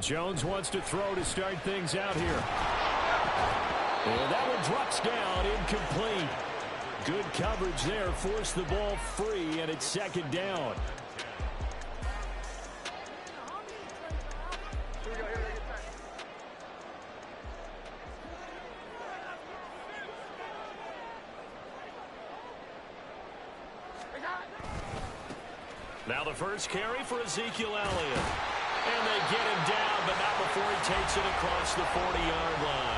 Jones wants to throw to start things out here. And that one drops down, incomplete. Good coverage there, forced the ball free, and it's second down. Now the first carry for Ezekiel Elliott. And they get him down, but not before he takes it across the 40-yard line.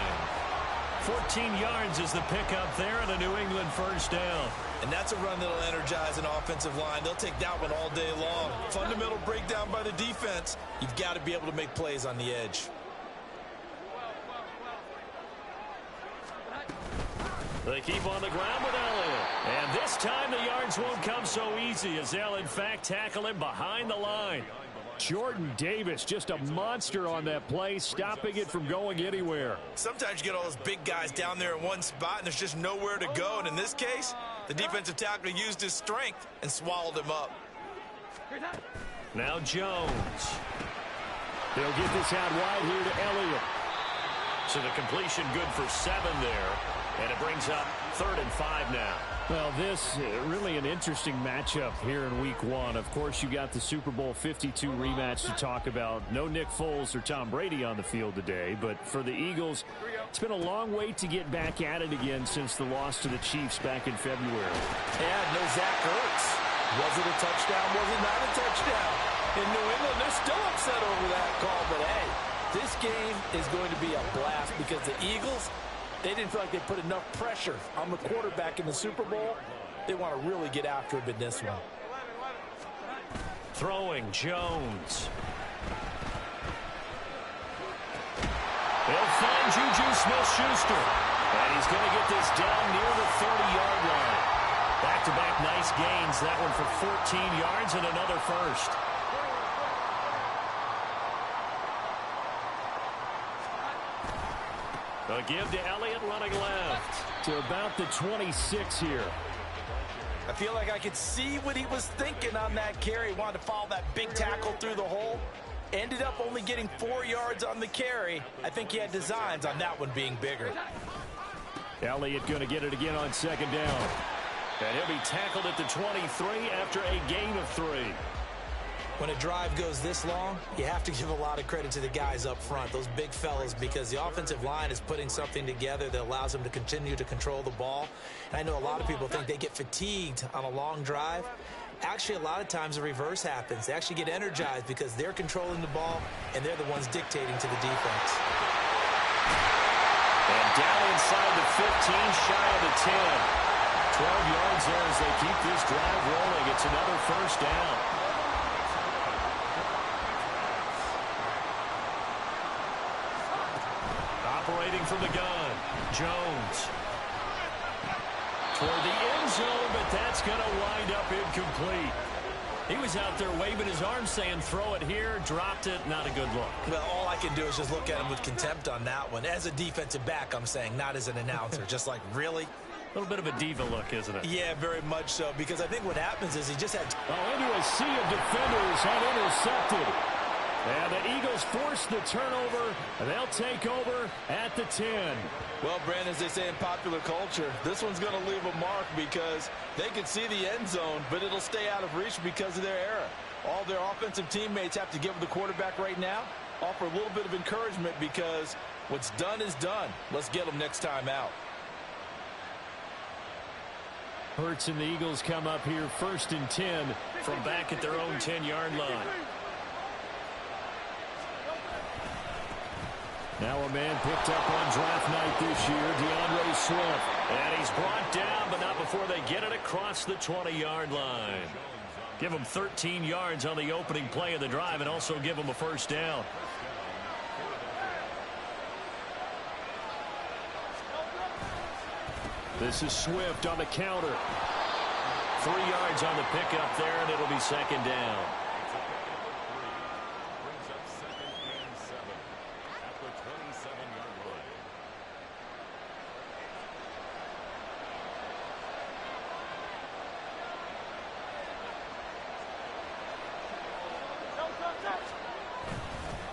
14 yards is the pickup there, and a New England first down. And that's a run that'll energize an offensive line. They'll take that one all day long. Fundamental breakdown by the defense. You've got to be able to make plays on the edge. They keep on the ground with Elliott. And this time the yards won't come so easy as they'll, in fact, tackle him behind the line. Jordan Davis, just a monster on that play, stopping it from going anywhere. Sometimes you get all those big guys down there in one spot, and there's just nowhere to go. And in this case, the defensive tackle used his strength and swallowed him up. Now Jones. They'll get this out wide here to Elliott. So the completion good for 7 there. And it brings up 3rd and 5 now. Well, this really an interesting matchup here in week 1. Of course, you got the Super Bowl 52 rematch to talk about. No Nick Foles or Tom Brady on the field today. But for the Eagles, it's been a long wait to get back at it again since the loss to the Chiefs back in February. And no Zach Ertz. Was it a touchdown? Was it not a touchdown? In New England, they're still upset over that call. But, hey, this game is going to be a blast because the Eagles, they didn't feel like they put enough pressure on the quarterback in the Super Bowl. They want to really get after him in this one. Throwing Jones. They'll find Juju Smith-Schuster. And he's going to get this down near the 30-yard line. Back-to-back nice gains. That one for 14 yards and another first. A give to Elliott running left to about the 26 here. I feel like I could see what he was thinking on that carry. He wanted to follow that big tackle through the hole. Ended up only getting 4 yards on the carry. I think he had designs on that one being bigger. Elliott going to get it again on second down. And he'll be tackled at the 23 after a gain of 3. When a drive goes this long, you have to give a lot of credit to the guys up front, those big fellas, because the offensive line is putting something together that allows them to continue to control the ball. And I know a lot of people think they get fatigued on a long drive. Actually, a lot of times the reverse happens. They actually get energized because they're controlling the ball, and they're the ones dictating to the defense. And down inside the 15, shy of the 10. 12 yards there as they keep this drive rolling. It's another first down. Operating from the gun, Jones. Toward the end zone, but that's going to wind up incomplete. He was out there waving his arms saying, throw it here, dropped it, not a good look. Well, all I can do is just look at him with contempt on that one. As a defensive back, I'm saying, not as an announcer. Just like, really? A little bit of a diva look, isn't it? Yeah, very much so, because I think what happens is he just had... into a sea of defenders and intercepted. And the Eagles force the turnover, and they'll take over at the 10. Well, Brandon, as they say in popular culture, this one's going to leave a mark because they can see the end zone, but it'll stay out of reach because of their error. All their offensive teammates have to give the quarterback right now, offer a little bit of encouragement because what's done is done. Let's get them next time out. Hurts and the Eagles come up here 1st and 10 from back at their own 10-yard line. Now a man picked up on draft night this year, DeAndre Swift. And he's brought down, but not before they get it across the 20-yard line. Give him 13 yards on the opening play of the drive and also give him a first down. This is Swift on the counter. 3 yards on the pickup there, and it'll be second down.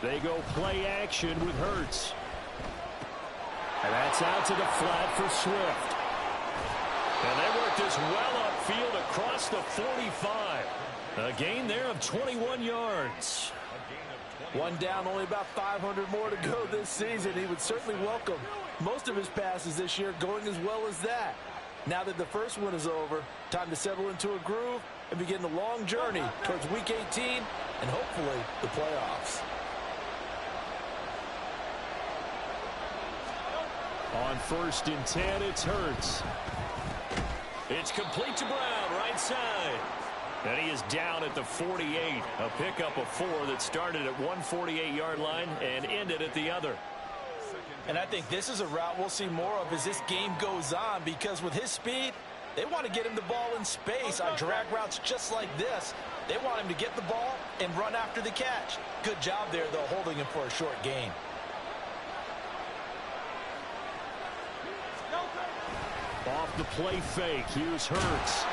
They go play action with Hurts. And that's out to the flat for Swift. And they work this well upfield across the 45. A gain there of 21 yards. One down, only about 500 more to go this season. He would certainly welcome most of his passes this year going as well as that. Now that the first one is over, time to settle into a groove and begin the long journey towards Week 18 and hopefully the playoffs. On 1st and 10, it's Hurts. It's complete to Brown, right side. And he is down at the 48. A pickup of 4 that started at one 48-yard line and ended at the other. And I think this is a route we'll see more of as this game goes on, because with his speed, they want to get him the ball in space on drag routes just like this. They want him to get the ball and run after the catch. Good job there, though, holding him for a short gain. Off the play fake, here's Hurts.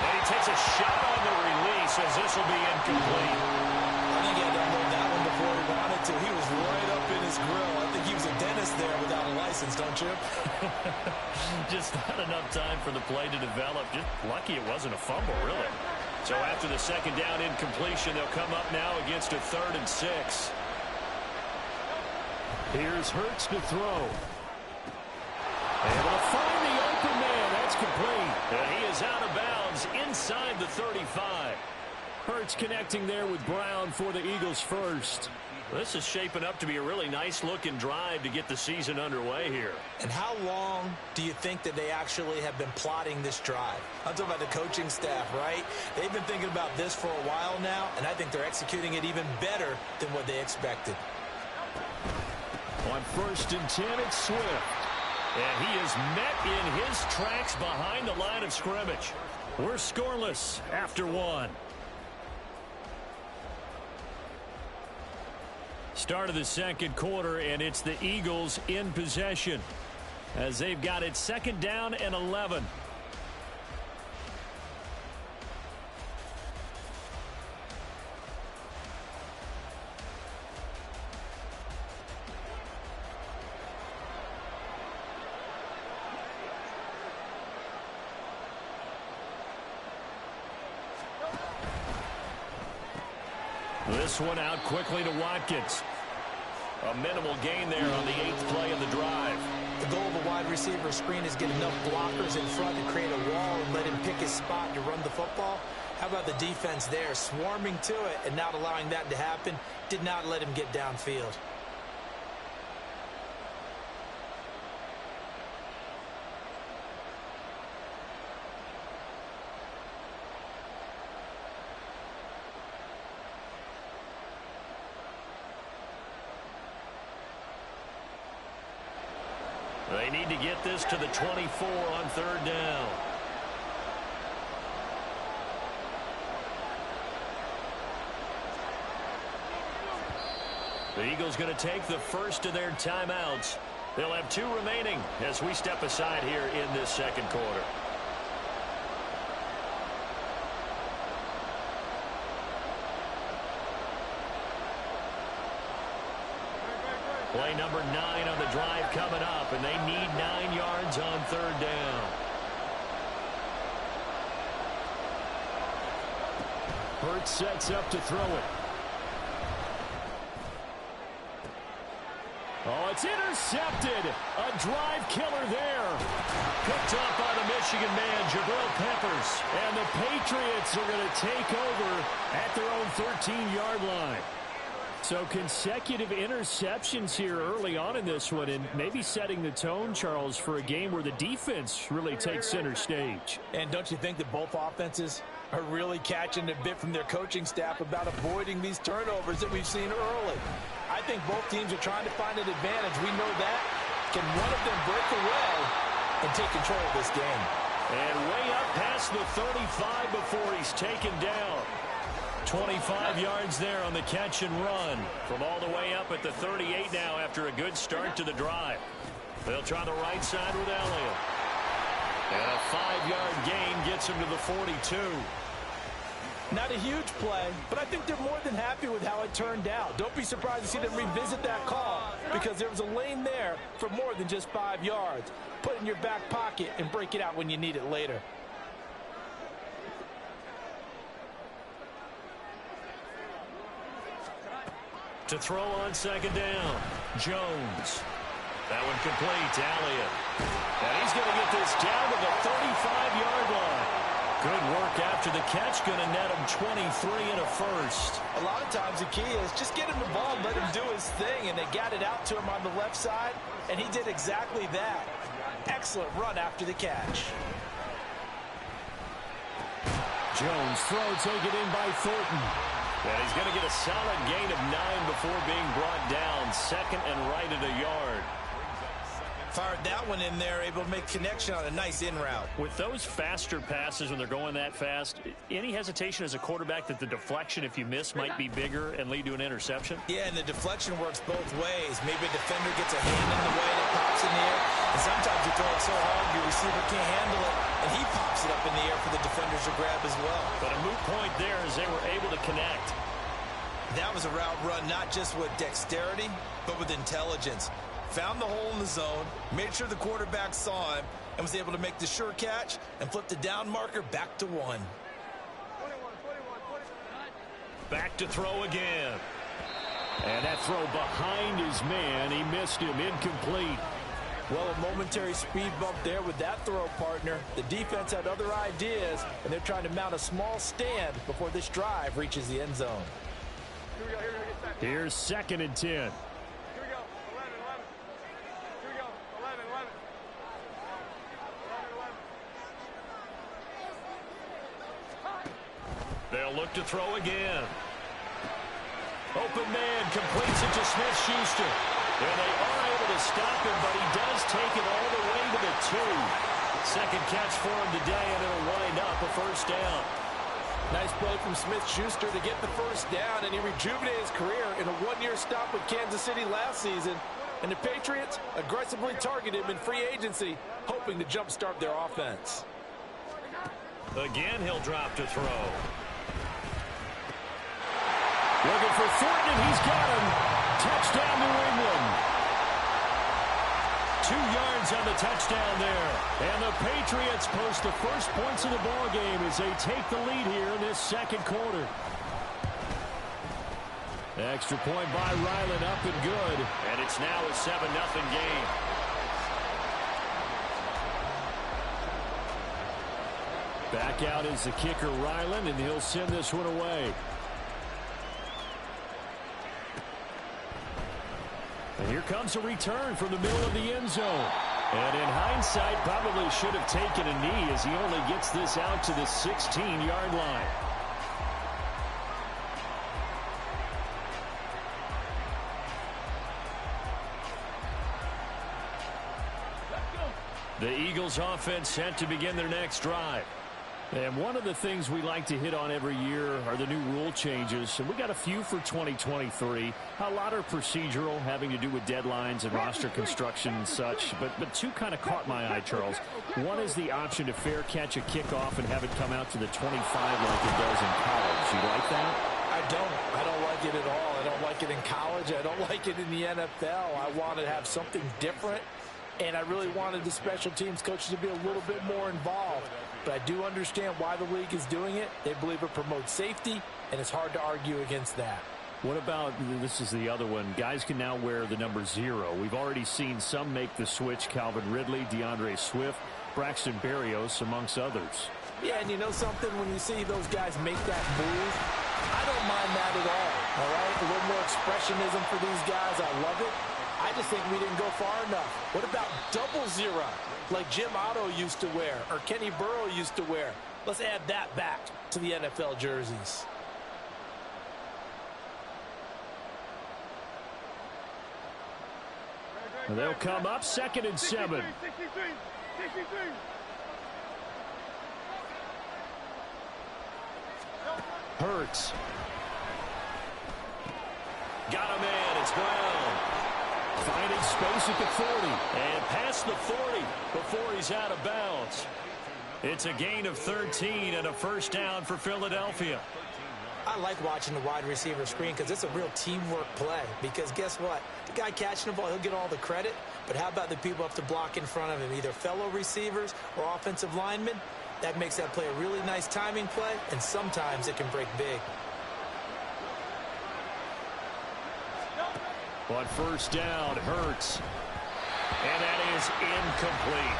And he takes a shot on the release as this will be incomplete. I think he had to hold that one before he wanted to. He was right up in his grill. I think he was a dentist there without a license, don't you? Just not enough time for the play to develop. Just lucky it wasn't a fumble, really. So after the second down incompletion, they'll come up now against a 3rd and 6. Here's Hurts to throw. Able to find the open man. That's complete. And he is out of bounds inside the 35. Hurts connecting there with Brown for the Eagles first. This is shaping up to be a really nice-looking drive to get the season underway here. And how long do you think that they actually have been plotting this drive? I'm talking about the coaching staff, right? They've been thinking about this for a while now, and I think they're executing it even better than what they expected. On 1st and 10, it's Swift. And he is met in his tracks behind the line of scrimmage. We're scoreless after 1. Start of the second quarter, and it's the Eagles in possession as they've got it 2nd down and 11. This one out quickly to Watkins. A minimal gain there on the 8th play of the drive. The goal of a wide receiver screen is get enough blockers in front to create a wall and let him pick his spot to run the football. How about the defense there, swarming to it and not allowing that to happen? Did not let him get downfield. They need to get this to the 24 on 3rd down. The Eagles going to take the first of their timeouts. They'll have 2 remaining as we step aside here in this second quarter. Play number 9 on the drive coming up, and they need 9 yards on 3rd down. Hurts sets up to throw it. Oh, it's intercepted. A drive killer there. Picked up by the Michigan man, Jabril Peppers. And the Patriots are going to take over at their own 13-yard line. So consecutive interceptions here early on in this one, and maybe setting the tone, Charles, for a game where the defense really takes center stage. And don't you think that both offenses are really catching a bit from their coaching staff about avoiding these turnovers that we've seen early? I think both teams are trying to find an advantage. We know that. Can one of them break away and take control of this game? And way up past the 35 before he's taken down. 25 yards there on the catch and run from all the way up at the 38 now after a good start to the drive. They'll try the right side with Elliott. And a 5-yard gain gets him to the 42. Not a huge play, but I think they're more than happy with how it turned out. Don't be surprised to see them revisit that call because there was a lane there for more than just 5 yards. Put it in your back pocket and break it out when you need it later. To throw on second down, Jones. That one complete to Elliott. And he's going to get this down to the 35-yard line. Good work after the catch. Going to net him 23 and a first. A lot of times the key is just get him the ball and let him do his thing. And they got it out to him on the left side, and he did exactly that. Excellent run after the catch. Jones throw taken in by Thornton. And he's going to get a solid gain of 9 before being brought down. Second and right at a yard. Fired that one in there, able to make connection on a nice in route. With those faster passes when they're going that fast, any hesitation as a quarterback that the deflection, if you miss, might be bigger and lead to an interception? Yeah, and the deflection works both ways. Maybe a defender gets a hand in the way and it pops in the air. And sometimes you throw it so hard your receiver can't handle it, and he pops it up in the air for the defenders to grab as well. But a moot point there as they were able to connect. That was a route run not just with dexterity, but with intelligence. Found the hole in the zone, made sure the quarterback saw him, and was able to make the sure catch and flip the down marker back to 1. Back to throw again. And that throw behind his man. He missed him. Incomplete. Well, a momentary speed bump there with that throw, partner. The defense had other ideas, and they're trying to mount a small stand before this drive reaches the end zone. Here's second and 10. They'll look to throw again. Open man completes it to Smith-Schuster. And they are able to stop him, but he does take it all the way to the 2. Second catch for him today, and it'll wind up a first down. Nice play from Smith-Schuster to get the first down, and he rejuvenated his career in a one-year stop with Kansas City last season. And the Patriots aggressively targeted him in free agency, hoping to jumpstart their offense. Again, he'll drop to throw. Looking for Thornton, and he's got him. Touchdown, New England. 2 yards on the touchdown there. And the Patriots post the first points of the ball game as they take the lead here in this second quarter. Extra point by Ryland, up and good. And it's now a 7-0 game. Back out is the kicker, Ryland, and he'll send this one away. And here comes a return from the middle of the end zone. And in hindsight, probably should have taken a knee as he only gets this out to the 16-yard line. The Eagles offense set to begin their next drive. And one of the things we like to hit on every year are the new rule changes. And we got a few for 2023. A lot are procedural, having to do with deadlines and roster construction and such. But two kind of caught my eye, Charles. One is the option to fair catch a kickoff and have it come out to the 25 like it does in college. You like that? I don't like it at all. I don't like it in college. I don't like it in the NFL. I want to have something different. And I really wanted the special teams coaches to be a little bit more involved. But I do understand why the league is doing it. They believe it promotes safety, and it's hard to argue against that. What about, this is the other one, guys can now wear the number 0. We've already seen some make the switch, Calvin Ridley, DeAndre Swift, Braxton Berrios, amongst others. Yeah, and you know something? When you see those guys make that move, I don't mind that at all right? A little more expressionism for these guys. I love it. I just think we didn't go far enough. What about double 0, like Jim Otto used to wear or Kenny Burrow used to wear? Let's add that back to the NFL jerseys. And they'll come up 2nd and 7. Hurts. Got a man. It's Brown. Finding space at the 40. And past the 40 before he's out of bounds. It's a gain of 13 and a first down for Philadelphia. I like watching the wide receiver screen because it's a real teamwork play. Because guess what? The guy catching the ball, he'll get all the credit. But how about the people up to block in front of him, either fellow receivers or offensive linemen? That makes that play a really nice timing play, and sometimes it can break big. On first down, Hurts. And that is incomplete.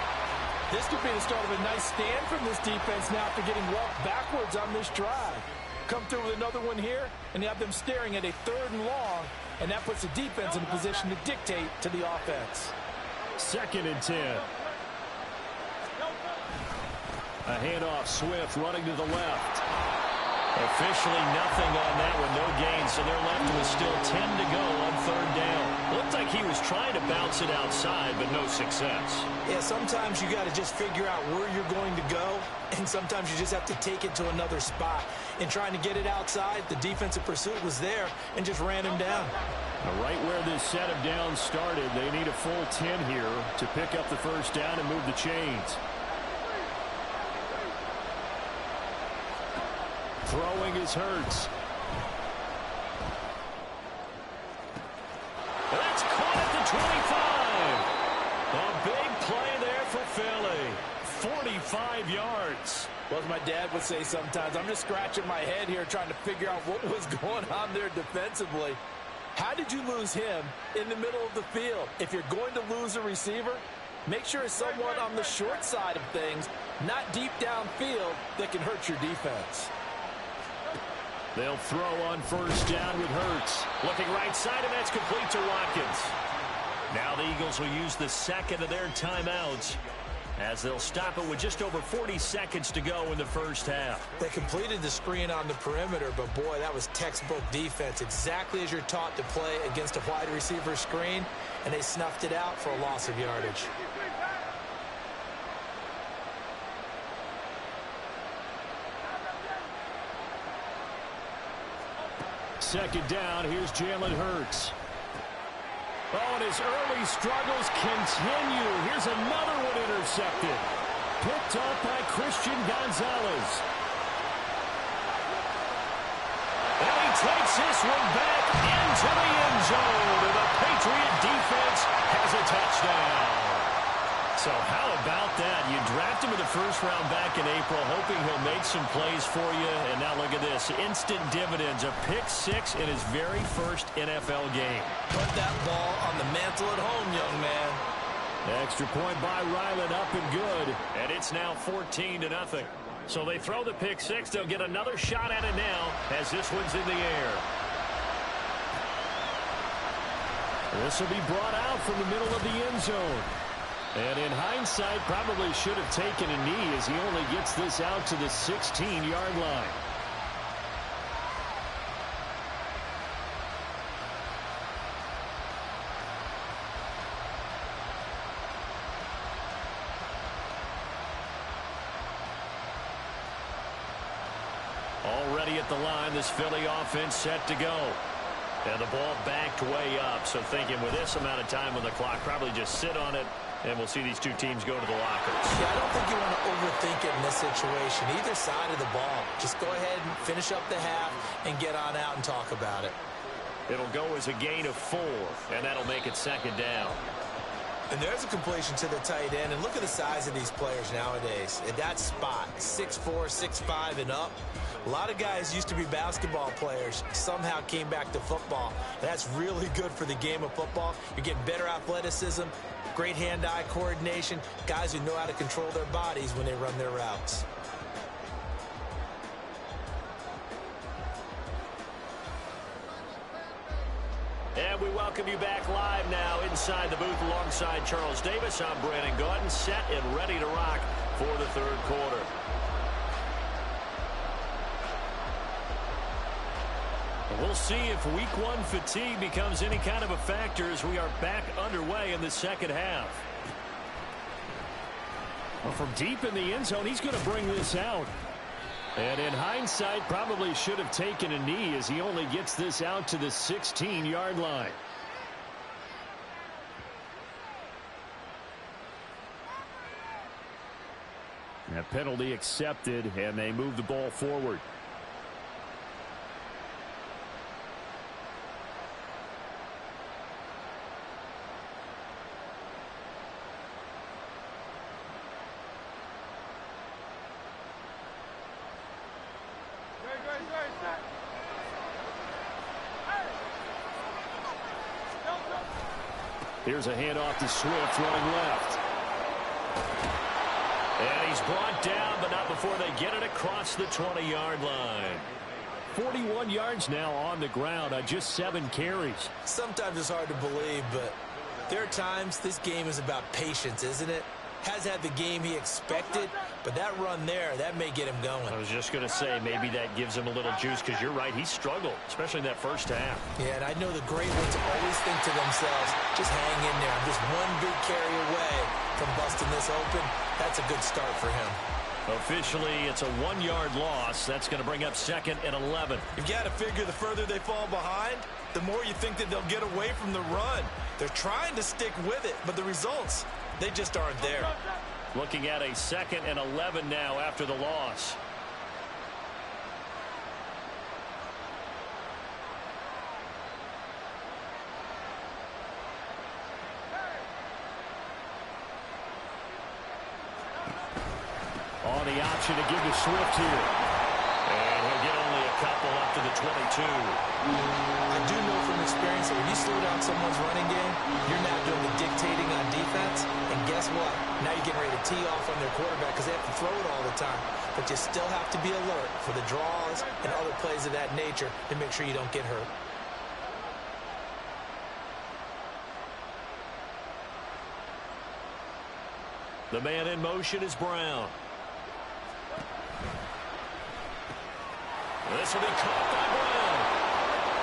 This could be the start of a nice stand from this defense now after getting walked backwards on this drive. Come through with another one here, and you have them staring at a 3rd and long, and that puts the defense in a position to dictate to the offense. 2nd and 10. A handoff, Swift running to the left. Officially nothing on that one, no gain, so they're left with still 10 to go on 3rd down. Looked like he was trying to bounce it outside, but no success. Yeah, sometimes you got to just figure out where you're going to go, and sometimes you just have to take it to another spot. In trying to get it outside, the defensive pursuit was there and just ran him down. Right where this set of downs started, they need a full 10 here to pick up the first down and move the chains. Throwing is Hurts. That's caught at the 25. A big play there for Philly. 45 yards. Well, as my dad would say sometimes, I'm just scratching my head here trying to figure out what was going on there defensively. How did you lose him in the middle of the field? If you're going to lose a receiver, make sure it's someone on the short side of things, not deep downfield, that can hurt your defense. They'll throw on first down with Hurts. Looking right side, and that's complete to Watkins. Now the Eagles will use the second of their timeouts as they'll stop it with just over 40 seconds to go in the first half. They completed the screen on the perimeter, but boy, that was textbook defense. Exactly as you're taught to play against a wide receiver screen, and they snuffed it out for a loss of yardage. Second down, here's Jalen Hurts. Oh, and his early struggles continue. Here's another one intercepted. Picked up by Christian Gonzalez. And he takes this one back into the end zone. And the Patriot defense has a touchdown. So how about that? You draft him in the first round back in April, hoping he'll make some plays for you. And now look at this. Instant dividends. A pick six in his very first NFL game. Put that ball on the mantle at home, young man. Extra point by Ryland, up and good. And it's now 14-0. So they throw the pick six. They'll get another shot at it now as this one's in the air. This will be brought out from the middle of the end zone. And in hindsight, probably should have taken a knee as he only gets this out to the 16-yard line. Already at the line, this Philly offense set to go. And the ball backed way up, so thinking with this amount of time on the clock, probably just sit on it, and we'll see these two teams go to the lockers. Yeah, I don't think you want to overthink it in this situation. Either side of the ball. Just go ahead and finish up the half and get on out and talk about it. It'll go as a gain of 4, and that'll make it second down. And there's a completion to the tight end. And look at the size of these players nowadays. At that spot, 6'4", 6'5", and up. A lot of guys used to be basketball players, somehow came back to football. That's really good for the game of football. You're getting better athleticism, great hand-eye coordination, guys who know how to control their bodies when they run their routes. And we welcome you back live now inside the booth alongside Charles Davis. I'm Brandon Gaudin, set and ready to rock for the third quarter. We'll see if week one fatigue becomes any kind of a factor as we are back underway in the second half. Well, from deep in the end zone, he's going to bring this out. And in hindsight, probably should have taken a knee as he only gets this out to the 16-yard line. A penalty accepted, and they move the ball forward. Here's a handoff to Swift running left. And he's brought down, but not before they get it across the 20-yard line. 41 yards now on the ground on just 7 carries. Sometimes it's hard to believe, but there are times this game is about patience, isn't it? Has had the game he expected, but that run there, that may get him going. I was just going to say, maybe that gives him a little juice, because you're right, he struggled, especially in that first half. Yeah, and I know the great ones always think to themselves, just hang in there. I'm just one big carry away from busting this open. That's a good start for him. Officially, it's a 1-yard loss. That's going to bring up 2nd and 11. You've got to figure the further they fall behind, the more you think that they'll get away from the run. They're trying to stick with it, but the results, they just aren't there. Looking at a 2nd and 11 now after the loss. On the option to give to Swift here. And he'll get only a couple up to the 22. I do know from experience that when you slow down someone's running game, you're now doing the dictating on defense. And guess what? Now you're getting ready to tee off on their quarterback because they have to throw it all the time. But you still have to be alert for the draws and other plays of that nature to make sure you don't get hurt. The man in motion is Brown. This will be caught by Brown.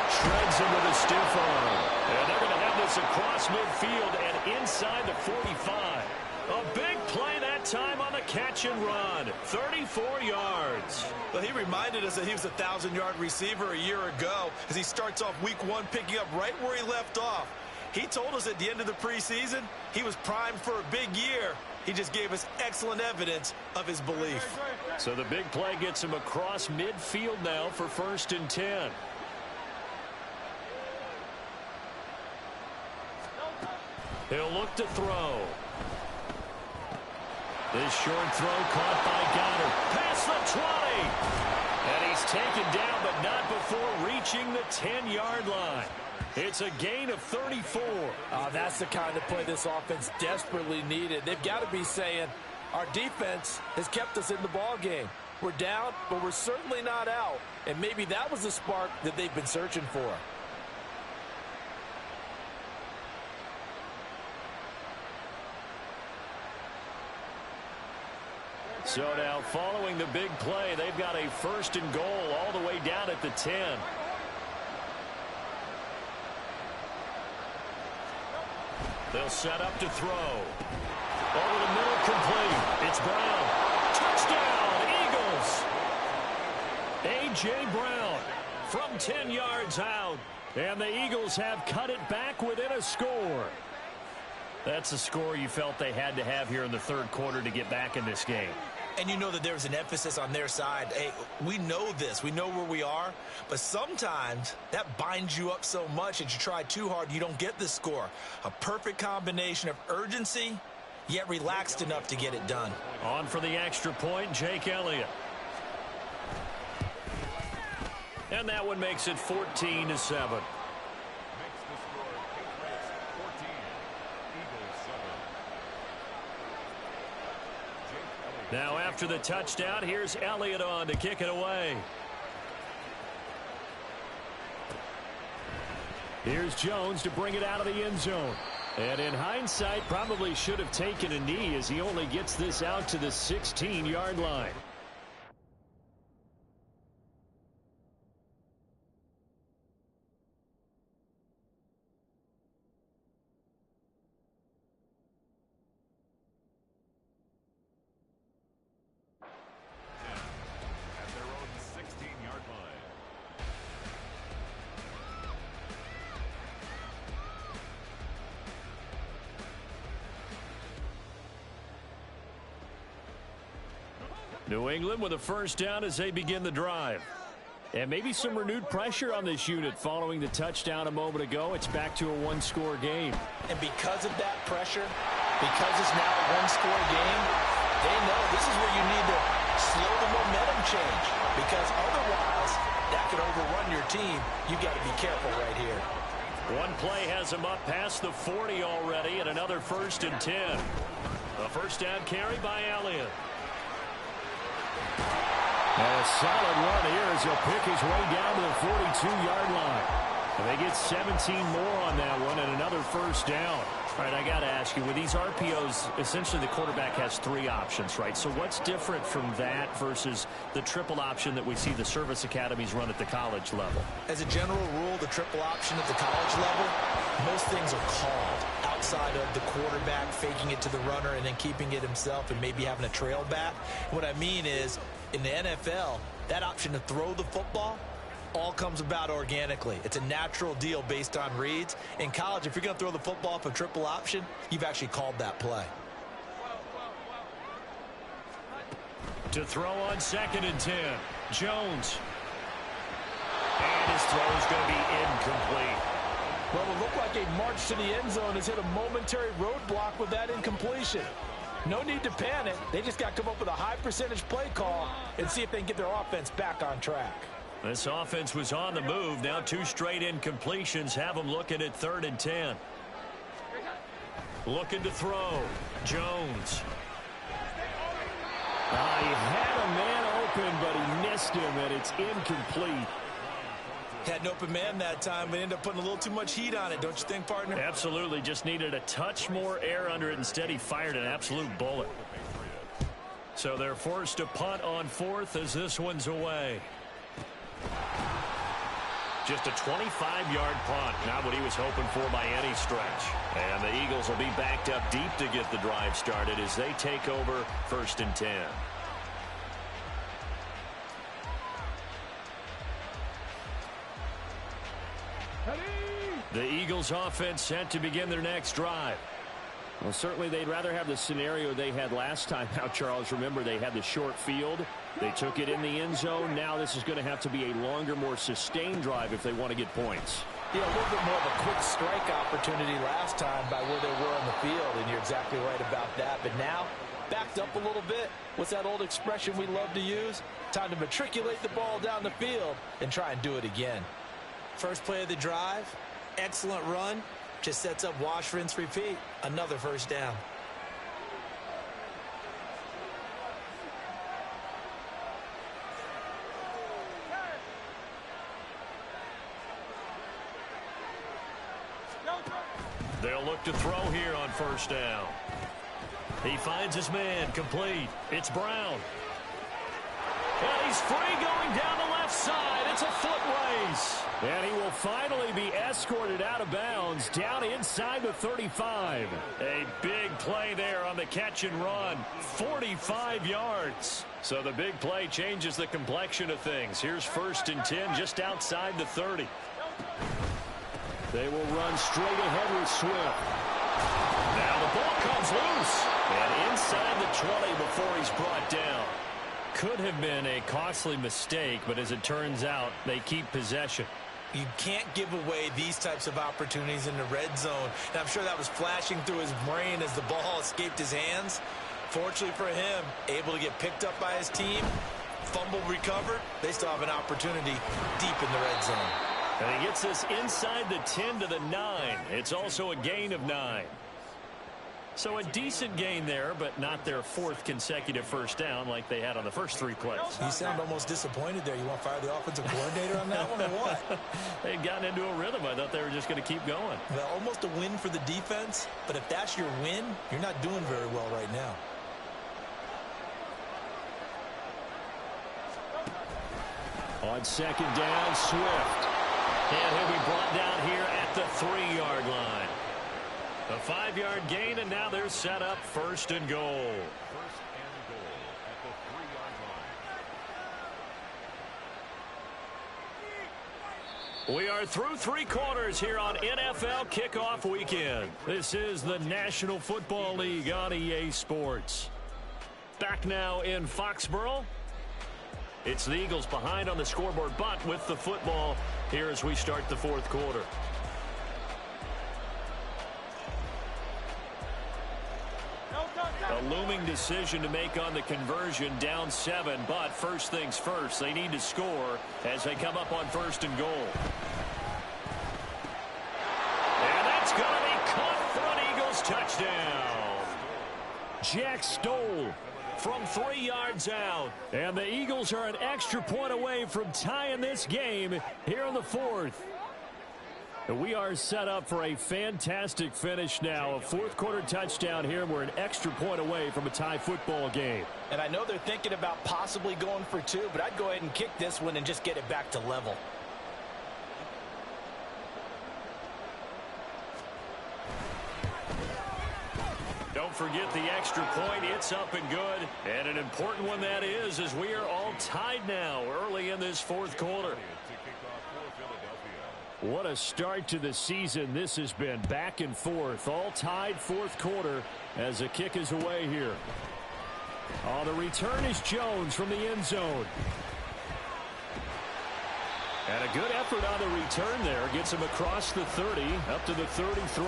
Shreds him with a stiff arm. And they're going to have this across midfield and inside the 45. A big play that time on the catch and run. 34 yards. Well, he reminded us that he was a 1,000-yard receiver a year ago as he starts off week 1 picking up right where he left off. He told us at the end of the preseason he was primed for a big year. He just gave us excellent evidence of his belief. So the big play gets him across midfield now for 1st and 10. He'll look to throw. This short throw caught by Goddard. Past the 20. And he's taken down, but not before reaching the 10-yard line. It's a gain of 34. That's the kind of play this offense desperately needed. They've got to be saying, our defense has kept us in the ball game. We're down, but we're certainly not out. And maybe that was the spark that they've been searching for. So now following the big play, they've got a 1st and goal all the way down at the 10. They'll set up to throw. Over the middle, complete. It's Brown. Touchdown, Eagles. A.J. Brown from 10 yards out. And the Eagles have cut it back within a score. That's a score you felt they had to have here in the 3rd quarter to get back in this game. And you know that there's an emphasis on their side. Hey, we know this. We know where we are. But sometimes that binds you up so much that you try too hard, you don't get the score. A perfect combination of urgency, yet relaxed enough to get it done. On for the extra point, Jake Elliott. And that one makes it 14-7. Now after the touchdown, here's Elliott on to kick it away. Here's Jones to bring it out of the end zone. And in hindsight, probably should have taken a knee as he only gets this out to the 16-yard line. New England with a first down as they begin the drive. And maybe some renewed pressure on this unit following the touchdown a moment ago. It's back to a one-score game. And because of that pressure, because it's now a one-score game, they know this is where you need to slow the momentum change. Because otherwise, that could overrun your team. You've got to be careful right here. One play has him up past the 40 already, and another 1st and 10. A first down carry by Elliott. And a solid run here as he'll pick his way down to the 42-yard line. And they get 17 more on that one and another first down. All right, I got to ask you, with these RPOs, essentially the quarterback has 3 options, right? So what's different from that versus the triple option that we see the service academies run at the college level? As a general rule, the triple option at the college level, most things are called outside of the quarterback faking it to the runner and then keeping it himself and maybe having a trail back. What I mean is, in the NFL, that option to throw the football all comes about organically. It's a natural deal based on reads. In college, if you're going to throw the football off a triple option, you've actually called that play. To throw on 2nd and 10, Jones. And his throw is going to be incomplete. Well, it looked like a march to the end zone has hit a momentary roadblock with that incompletion. No need to panic. They just got to come up with a high percentage play call and see if they can get their offense back on track. This offense was on the move. Now 2 straight incompletions have them looking at 3rd and 10. Looking to throw. Jones. He had a man open, but he missed him, and it's incomplete. Had an open man that time, but ended up putting a little too much heat on it, don't you think, partner? Absolutely. Just needed a touch more air under it. Instead, he fired an absolute bullet. So they're forced to punt on 4th as this one's away. Just a 25-yard punt, not what he was hoping for by any stretch. And the Eagles will be backed up deep to get the drive started as they take over 1st and 10. The Eagles offense set to begin their next drive. Well, certainly they'd rather have the scenario they had last time out, Charles. Remember, they had the short field. They took it in the end zone. Now this is going to have to be a longer, more sustained drive if they want to get points. Yeah, a little bit more of a quick strike opportunity last time by where they were on the field, and you're exactly right about that. But now, backed up a little bit. What's that old expression we love to use? Time to matriculate the ball down the field and try and do it again. First play of the drive, excellent run. Just sets up wash, rinse, repeat. Another first down. They'll look to throw here on first down. He finds his man, complete. It's Brown. And he's free going down the left side. It's a foot race. And he will finally be escorted out of bounds down inside the 35. A big play there on the catch and run. 45 yards. So the big play changes the complexion of things. Here's 1st and 10 just outside the 30. They will run straight ahead with Swift. Now the ball comes loose. And inside the 20 before he's brought down. Could have been a costly mistake, but as it turns out, they keep possession. You can't give away these types of opportunities in the red zone. And I'm sure that was flashing through his brain as the ball escaped his hands. Fortunately for him, able to get picked up by his team, fumble recovered. They still have an opportunity deep in the red zone. And he gets this inside the 10 to the 9. It's also a gain of 9. So a decent gain there, but not their 4th consecutive first down like they had on the first 3 plays. You sound almost disappointed there. You want to fire the offensive coordinator on that one or what? They'd gotten into a rhythm. I thought they were just going to keep going. Well, almost a win for the defense, but if that's your win, you're not doing very well right now. On 2nd down, Swift. And he'll be brought down here at the 3-yard line. A 5-yard gain, and now they're set up 1st and goal. We are through 3 quarters here on NFL Kickoff Weekend. This is the National Football League on EA Sports. Back now in Foxborough. It's the Eagles behind on the scoreboard, but with the football here as we start the fourth quarter. A looming decision to make on the conversion, down 7, but first things first, they need to score as they come up on first and goal. And that's going to be caught for an Eagles touchdown. Jack Stoll from 3 yards out. And the Eagles are an extra point away from tying this game here in the fourth. We are set up for a fantastic finish now. A fourth-quarter touchdown here. We're an extra point away from a tie football game. And I know they're thinking about possibly going for 2, but I'd go ahead and kick this one and just get it back to level. Don't forget the extra point. It's up and good. And an important one that is, as we are all tied now early in this fourth quarter. What a start to the season this has been. Back and forth, all tied fourth quarter as the kick is away here. On the return is Jones from the end zone. And a good effort on the return there. Gets him across the 30, up to the 33.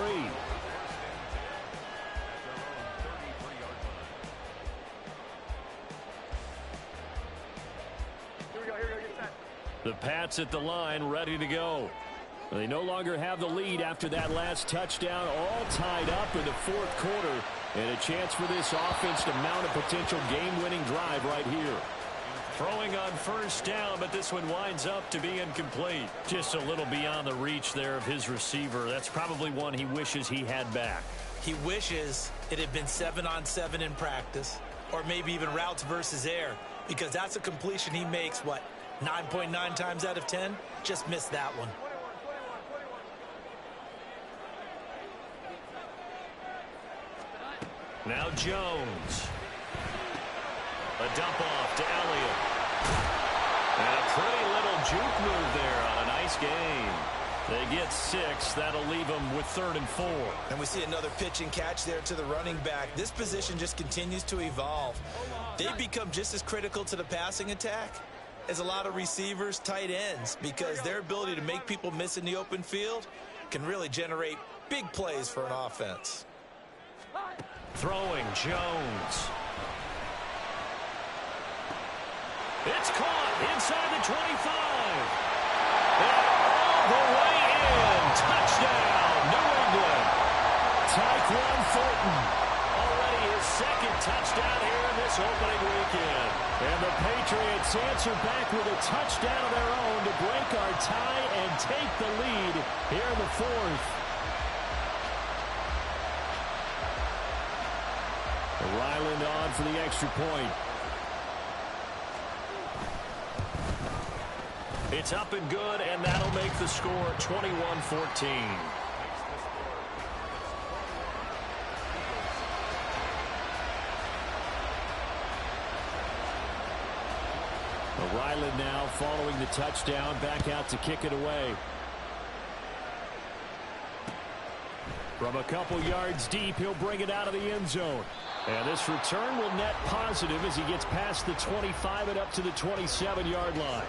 The Pats at the line, ready to go. They no longer have the lead after that last touchdown, all tied up in the fourth quarter, and a chance for this offense to mount a potential game-winning drive right here. Throwing on first down, but this one winds up to be incomplete. Just a little beyond the reach there of his receiver. That's probably one he wishes he had back. He wishes it had been 7-on-7 in practice, or maybe even routes versus air, because that's a completion he makes, what, 9.9 times out of 10? Just missed that one. Now Jones. A dump off to Elliott. And a pretty little juke move there on a nice game. They get 6. That'll leave them with 3rd and 4. And we see another pitch and catch there to the running back. This position just continues to evolve. They become just as critical to the passing attack as a lot of receivers, tight ends, because their ability to make people miss in the open field can really generate big plays for an offense. Throwing Jones. It's caught inside the 25. And all the way in. Touchdown, New England. Tyquan Thornton. Already his 2nd touchdown here in this opening weekend. And the Patriots answer back with a touchdown of their own to break our tie and take the lead here in the fourth. Ryland on for the extra point. It's up and good, and that'll make the score 21-14. Ryland now following the touchdown, back out to kick it away. From a couple yards deep, he'll bring it out of the end zone. And this return will net positive as he gets past the 25 and up to the 27-yard line.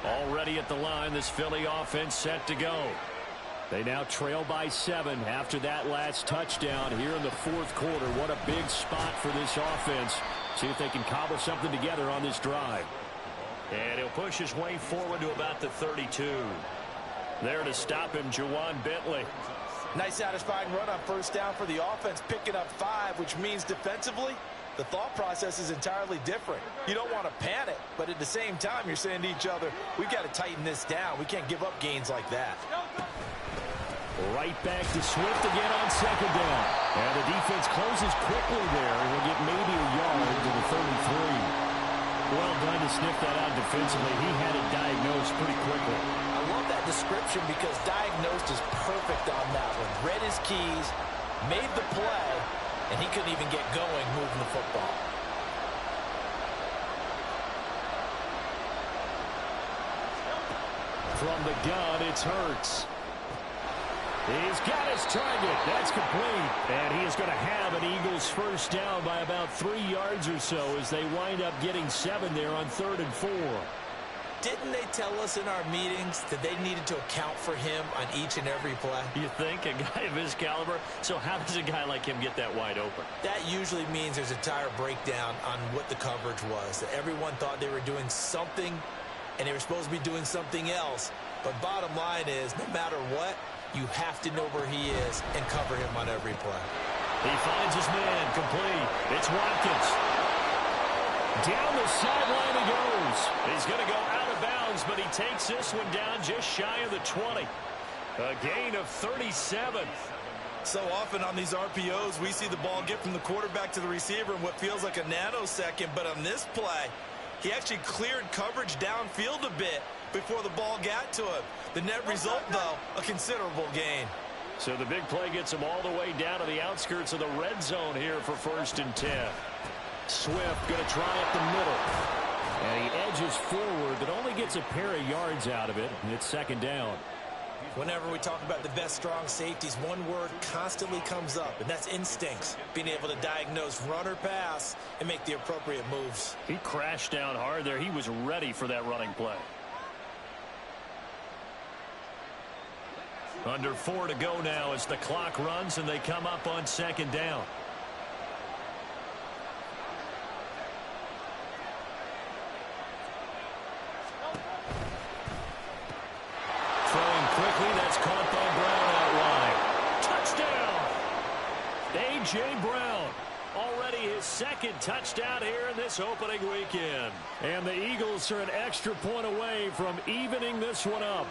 Already at the line, this Philly offense set to go. They now trail by 7 after that last touchdown here in the fourth quarter. What a big spot for this offense. See if they can cobble something together on this drive. And he'll push his way forward to about the 32. There to stop him, Juwan Bentley. Nice satisfying run on first down for the offense, picking up 5, which means defensively, the thought process is entirely different. You don't want to panic, but at the same time, you're saying to each other, we've got to tighten this down. We can't give up gains like that. Right back to Swift again on 2nd down. And the defense closes quickly there. He'll get maybe a yard to the 33. Well done to sniff that out defensively. He had it diagnosed pretty quickly. I love that description because diagnosed is perfect on that one. Read his keys, made the play, and he couldn't even get going moving the football. From the gun, it's Hurts. He's got his target. That's complete. And he is going to have an Eagles first down by about 3 yards or so as they wind up getting 7 there on 3rd and 4. Didn't they tell us in our meetings that they needed to account for him on each and every play? You think? A guy of his caliber? So how does a guy like him get that wide open? That usually means there's a entire breakdown on what the coverage was. That everyone thought they were doing something, and they were supposed to be doing something else. But bottom line is, no matter what, you have to know where he is and cover him on every play. He finds his man, complete. It's Watkins. Down the sideline he goes. He's going to go out of bounds, but he takes this one down just shy of the 20. A gain of 37. So often on these RPOs, we see the ball get from the quarterback to the receiver in what feels like a nanosecond. But on this play, he actually cleared coverage downfield a bit before the ball got to him. The net result, though, a considerable gain. So the big play gets him all the way down to the outskirts of the red zone here for 1st and 10. Swift going to try up the middle. And he edges forward, but only gets a pair of yards out of it. And it's 2nd down. Whenever we talk about the best strong safeties, one word constantly comes up, and that's instincts. Being able to diagnose run or pass and make the appropriate moves. He crashed down hard there. He was ready for that running play. Under 4 to go now as the clock runs and they come up on 2nd down. Throwing quickly, that's caught by Brown out wide. Touchdown! A.J. Brown. Already his 2nd touchdown here in this opening weekend. And the Eagles are an extra point away from evening this one up.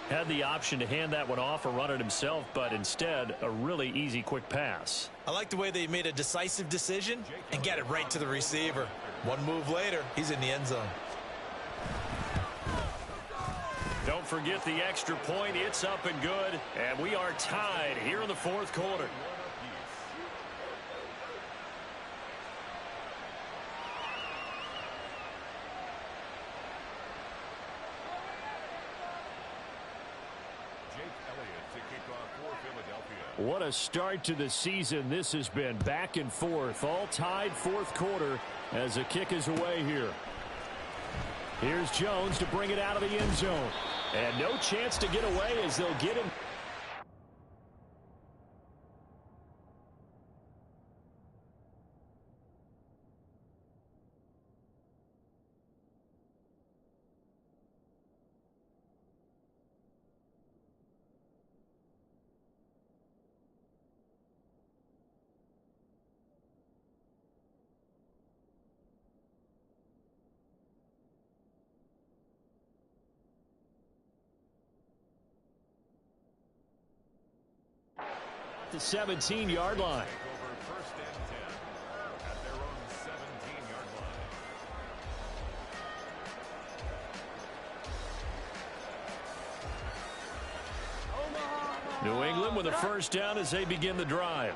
Had the option to hand that one off or run it himself, but instead a really easy quick pass. I like the way they made a decisive decision and get it right to the receiver. One move later, he's in the end zone. Don't forget the extra point. It's up and good, and we are tied here in the 4th quarter. What a start to the season this has been. Back and forth, all tied 4th quarter as the kick is away here. Here's Jones to bring it out of the end zone. And no chance to get away as they'll get him. The 17-yard line. New England with a first down as they begin the drive.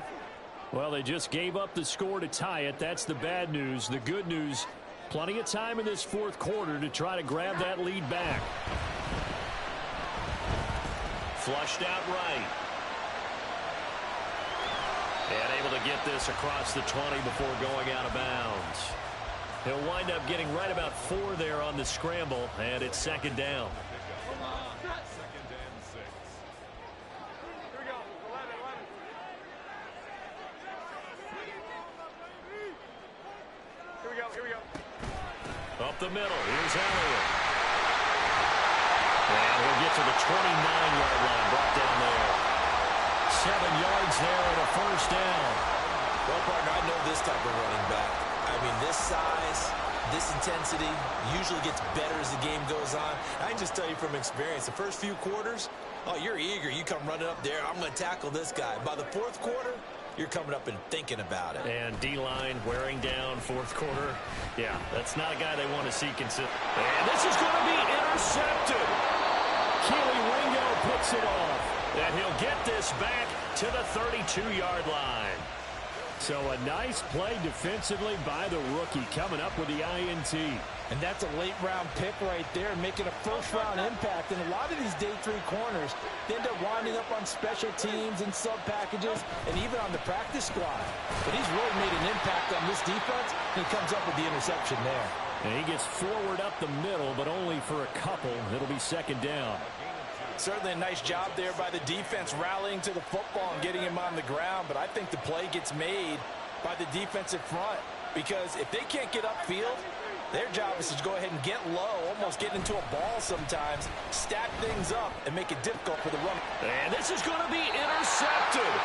Well, they just gave up the score to tie it. That's the bad news. The good news, plenty of time in this 4th quarter to try to grab that lead back. Flushed out right. And able to get this across the 20 before going out of bounds. He'll wind up getting right about 4 there on the scramble, and it's 2nd down. Up the middle, here's Elliott. And we'll get to the 29-yard line, brought down there. 7 yards there and a first down. Well, partner, I know this type of running back. I mean, this size, this intensity usually gets better as the game goes on. I can just tell you from experience, the first few quarters, oh, you're eager. You come running up there, I'm going to tackle this guy. By the 4th quarter, you're coming up and thinking about it. And D-line wearing down 4th quarter. Yeah, that's not a guy they want to see consistent. And this is going to be intercepted. Keely Ringo picks it off. And he'll get this back to the 32-yard line. So a nice play defensively by the rookie coming up with the INT. And that's a late-round pick right there, making a first-round impact. And a lot of these day 3 corners, they end up winding up on special teams and sub-packages and even on the practice squad. But he's really made an impact on this defense, and he comes up with the interception there. And he gets forward up the middle, but only for a couple. It'll be second down. Certainly a nice job there by the defense rallying to the football and getting him on the ground. But I think the play gets made by the defensive front because if they can't get upfield, their job is to go ahead and get low, almost get into a ball sometimes, stack things up, and make it difficult for the run. And this is going to be intercepted.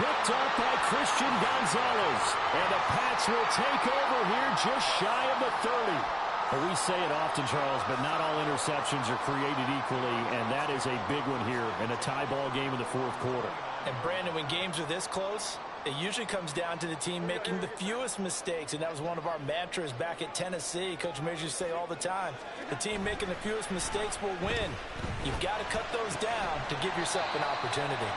Picked up by Christian Gonzalez. And the Pats will take over here just shy of the 30. Well, we say it often, Charles, but not all interceptions are created equally, and that is a big one here in a tie ball game in the fourth quarter. And, Brandon, when games are this close, it usually comes down to the team making the fewest mistakes, and that was one of our mantras back at Tennessee. Coach Major used to say all the time, the team making the fewest mistakes will win. You've got to cut those down to give yourself an opportunity.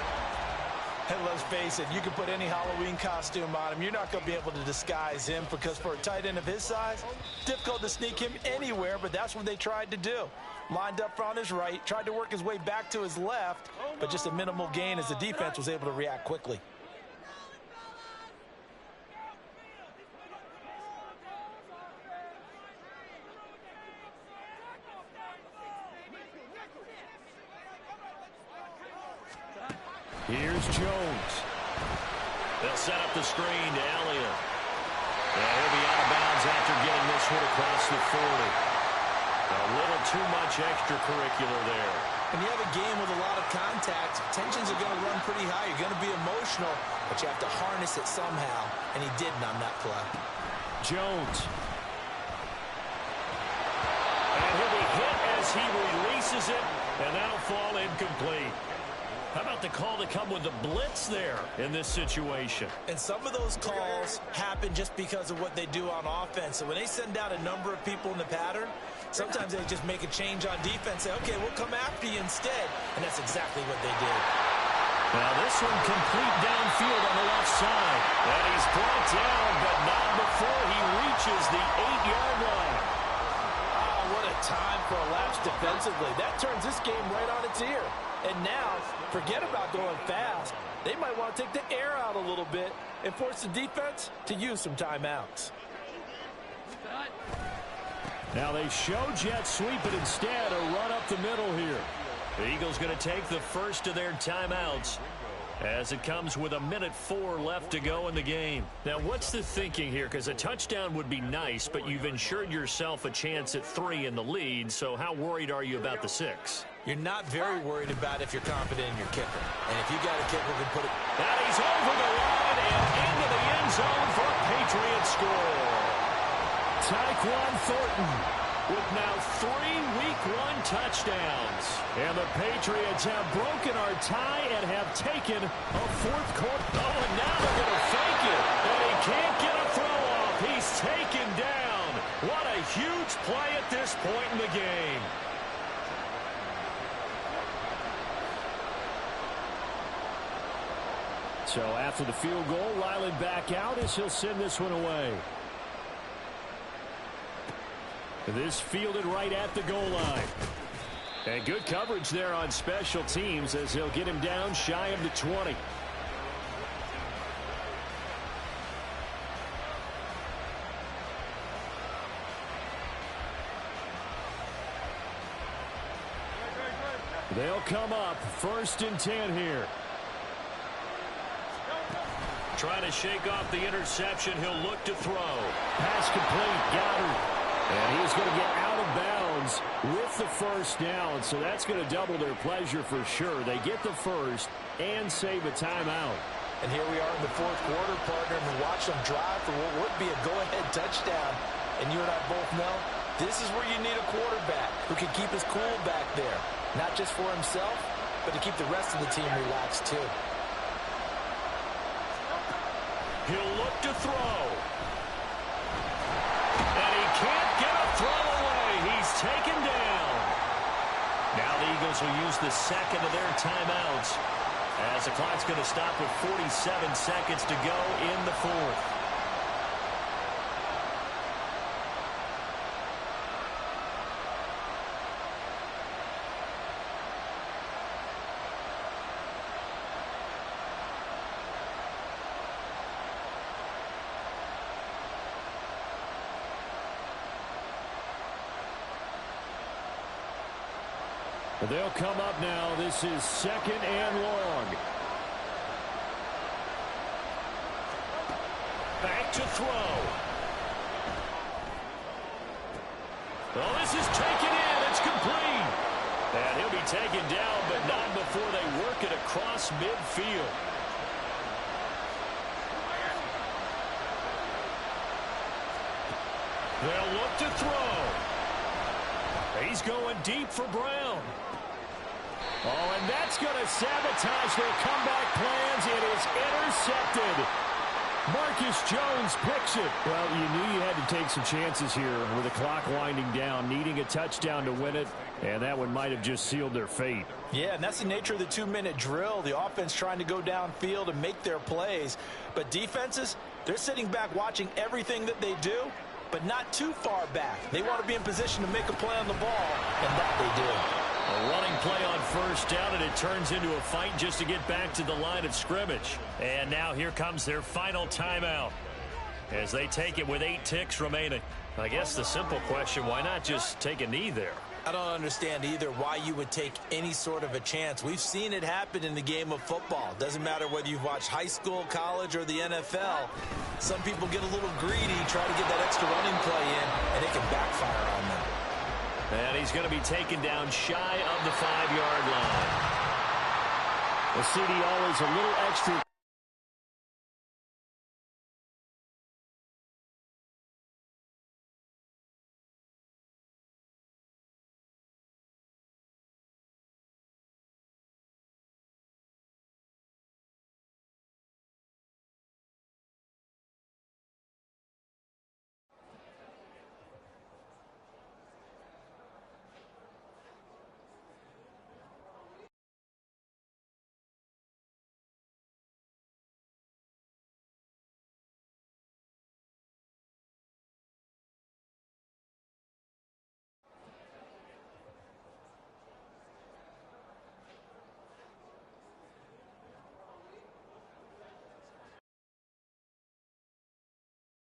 And let's face it, you can put any Halloween costume on him. You're not going to be able to disguise him because for a tight end of his size, difficult to sneak him anywhere, but that's what they tried to do. Lined up on his right, tried to work his way back to his left, but just a minimal gain as the defense was able to react quickly. Here's Jones. They'll set up the screen to Elliott. And he'll be out of bounds after getting this one across the 40. A little too much extracurricular there. When you have a game with a lot of contact, tensions are going to run pretty high. You're going to be emotional, but you have to harness it somehow, and he didn't on that play. Jones. And he'll be hit as he releases it, and that'll fall incomplete. How about the call to come with the blitz there in this situation? And some of those calls happen just because of what they do on offense. So when they send out a number of people in the pattern, sometimes they just make a change on defense, say, okay, we'll come after you instead. And that's exactly what they did. Now this one complete downfield on the left side. And he's brought down, but not before he reaches the 8-yard line. Oh, what a time for a lapse defensively. That turns this game right on its ear. And now, forget about going fast. They might want to take the air out a little bit and force the defense to use some timeouts. Now they show jet sweep, but instead a run up the middle here. The Eagles going to take the first of their timeouts as it comes with 1:04 left to go in the game. Now what's the thinking here? Because a touchdown would be nice, but you've ensured yourself a chance at 3 in the lead, so how worried are you about the 6? You're not very worried about if you're confident in your kicker. And if you got a kicker who can put it... And he's over the line and into the end zone for a Patriot score. Tyquan Thornton with now 3 Week 1 touchdowns. And the Patriots have broken our tie and have taken a fourth quarter. Oh, and now they're going to fake it. And he can't get a throw off. He's taken down. What a huge play at this point in the game. So after the field goal, Ryland back out as he'll send this one away. This fielded right at the goal line. And good coverage there on special teams as he'll get him down shy of the 20. They'll come up 1st and 10 here. Trying to shake off the interception. He'll look to throw. Pass complete. Goddard. And he's going to get out of bounds with the first down. So that's going to double their pleasure for sure. They get the first and save a timeout. And here we are in the fourth quarter, partner, and watch them drive for what would be a go-ahead touchdown. And you and I both know this is where you need a quarterback who can keep his cool back there. Not just for himself, but to keep the rest of the team relaxed too. He'll look to throw. And he can't get a throw away. He's taken down. Now the Eagles will use the second of their timeouts as the clock's going to stop with 47 seconds to go in the fourth. They'll come up now. This is 2nd and long. Back to throw. Oh, this is taken in. It's complete. And he'll be taken down, but not before they work it across midfield. They'll look to throw. He's going deep for Brown. Oh, and that's going to sabotage their comeback plans. It is intercepted. Marcus Jones picks it. Well, you knew you had to take some chances here with the clock winding down, needing a touchdown to win it, and that one might have just sealed their fate. Yeah, and that's the nature of the 2-minute drill. The offense trying to go downfield and make their plays. But defenses, they're sitting back watching everything that they do, but not too far back. They want to be in position to make a play on the ball, and that they do. A running play on first down, and it turns into a fight just to get back to the line of scrimmage. And now here comes their final timeout as they take it with 8 ticks remaining. I guess the simple question, why not just take a knee there? I don't understand either why you would take any sort of a chance. We've seen it happen in the game of football. Doesn't matter whether you've watched high school, college, or the NFL. Some people get a little greedy, try to get that extra running play in, and it can backfire on them. And he's going to be taken down shy of the 5-yard line. The CD always a little extra